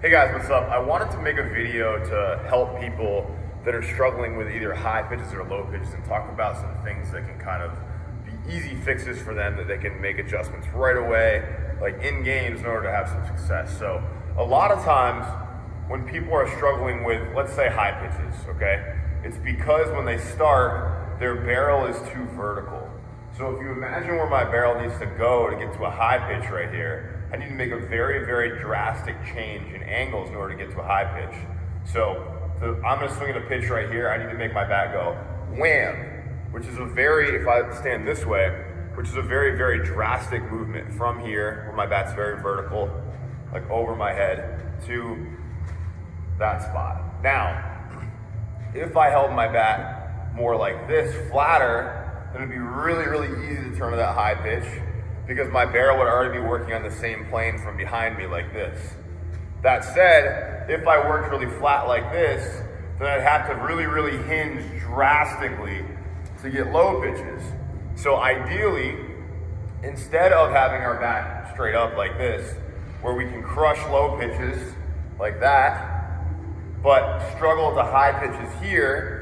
Hey guys, what's up? I wanted to make a video to help people that are struggling with either high pitches or low pitches and talk about some things that can kind of be easy fixes for them that they can make adjustments right away, like in games, in order to have some success. So a lot of times when people are struggling with, let's say, high pitches, okay, it's because when they start, their barrel is too vertical. So if you imagine where my barrel needs to go to get to a high pitch right here, I need to make a very, very drastic change in angles in order to get to a high pitch. So I'm gonna swing at a pitch right here, I need to make my bat go wham, which is a very, if I stand this way, which is a very, very drastic movement from here, where my bat's very vertical, like over my head, to that spot. Now, if I held my bat more like this, flatter, then it'd be really, really easy to turn to that high pitch because my barrel would already be working on the same plane from behind me like this. That said, if I worked really flat like this, then I'd have to really, really hinge drastically to get low pitches. So ideally, instead of having our bat straight up like this, where we can crush low pitches like that, but struggle to high pitches here,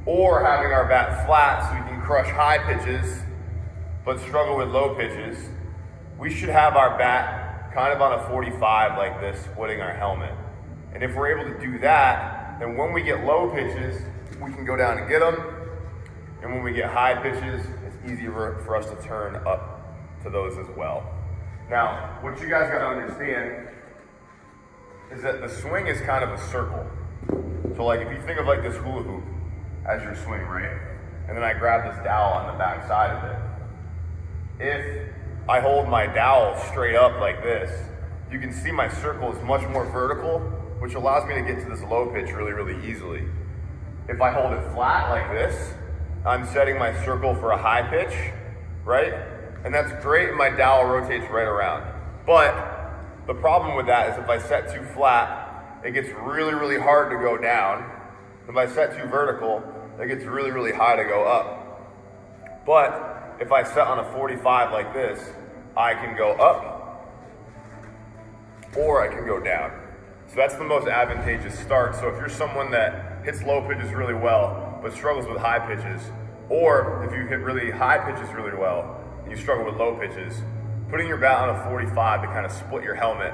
or having our bat flat so we can crush high pitches but struggle with low pitches, we should have our bat kind of on a 45 like this, splitting our helmet. And if we're able to do that, then when we get low pitches, we can go down and get them. And when we get high pitches, it's easier for us to turn up to those as well. Now, what you guys gotta understand is that the swing is kind of a circle. So like if you think of like this hula hoop as your swing, right? And then I grab this dowel on the back side of it. If I hold my dowel straight up like this, you can see my circle is much more vertical, which allows me to get to this low pitch really, really easily. If I hold it flat like this, I'm setting my circle for a high pitch, right? And that's great, and my dowel rotates right around. But the problem with that is if I set too flat, it gets really, really hard to go down. If I set too vertical, it gets really, really high to go up. But if I set on a 45 like this, I can go up or I can go down. So that's the most advantageous start. So if you're someone that hits low pitches really well, but struggles with high pitches, or if you hit really high pitches really well, and you struggle with low pitches, putting your bat on a 45 to kind of split your helmet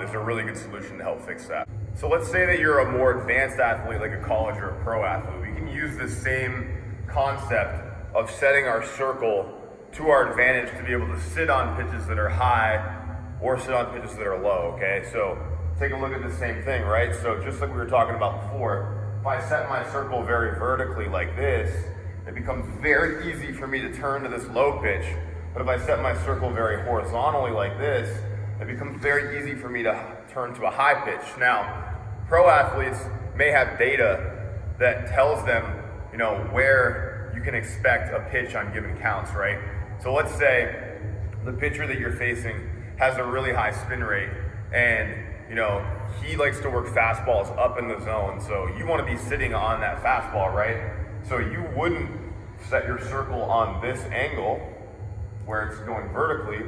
is a really good solution to help fix that. So let's say that you're a more advanced athlete, like a college or a pro athlete. We can use this same concept of setting our circle to our advantage to be able to sit on pitches that are high or sit on pitches that are low, okay? So take a look at the same thing, right? So just like we were talking about before, if I set my circle very vertically like this, it becomes very easy for me to turn to this low pitch. But if I set my circle very horizontally like this, it becomes very easy for me to turn to a high pitch. Now, pro athletes may have data that tells them, you know, where you can expect a pitch on given counts, right? So let's say the pitcher that you're facing has a really high spin rate and, you know, he likes to work fastballs up in the zone. So you want to be sitting on that fastball, right? So you wouldn't set your circle on this angle where it's going vertically.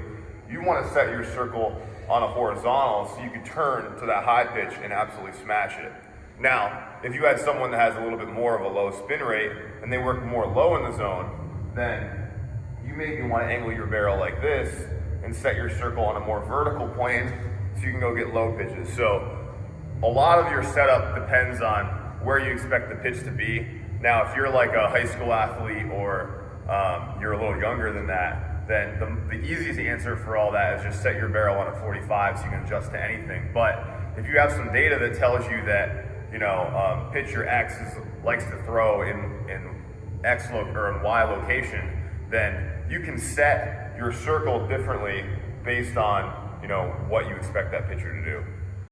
You want to set your circle on a horizontal so you can turn to that high pitch and absolutely smash it. Now, if you had someone that has a little bit more of a low spin rate and they work more low in the zone, then you maybe want to angle your barrel like this and set your circle on a more vertical plane so you can go get low pitches. So a lot of your setup depends on where you expect the pitch to be. Now, if you're like a high school athlete or you're a little younger than that, then the easiest answer for all that is just set your barrel on a 45 so you can adjust to anything. But if you have some data that tells you that, you know, pitcher X likes to throw in X or in Y location, then you can set your circle differently based on, you know, what you expect that pitcher to do.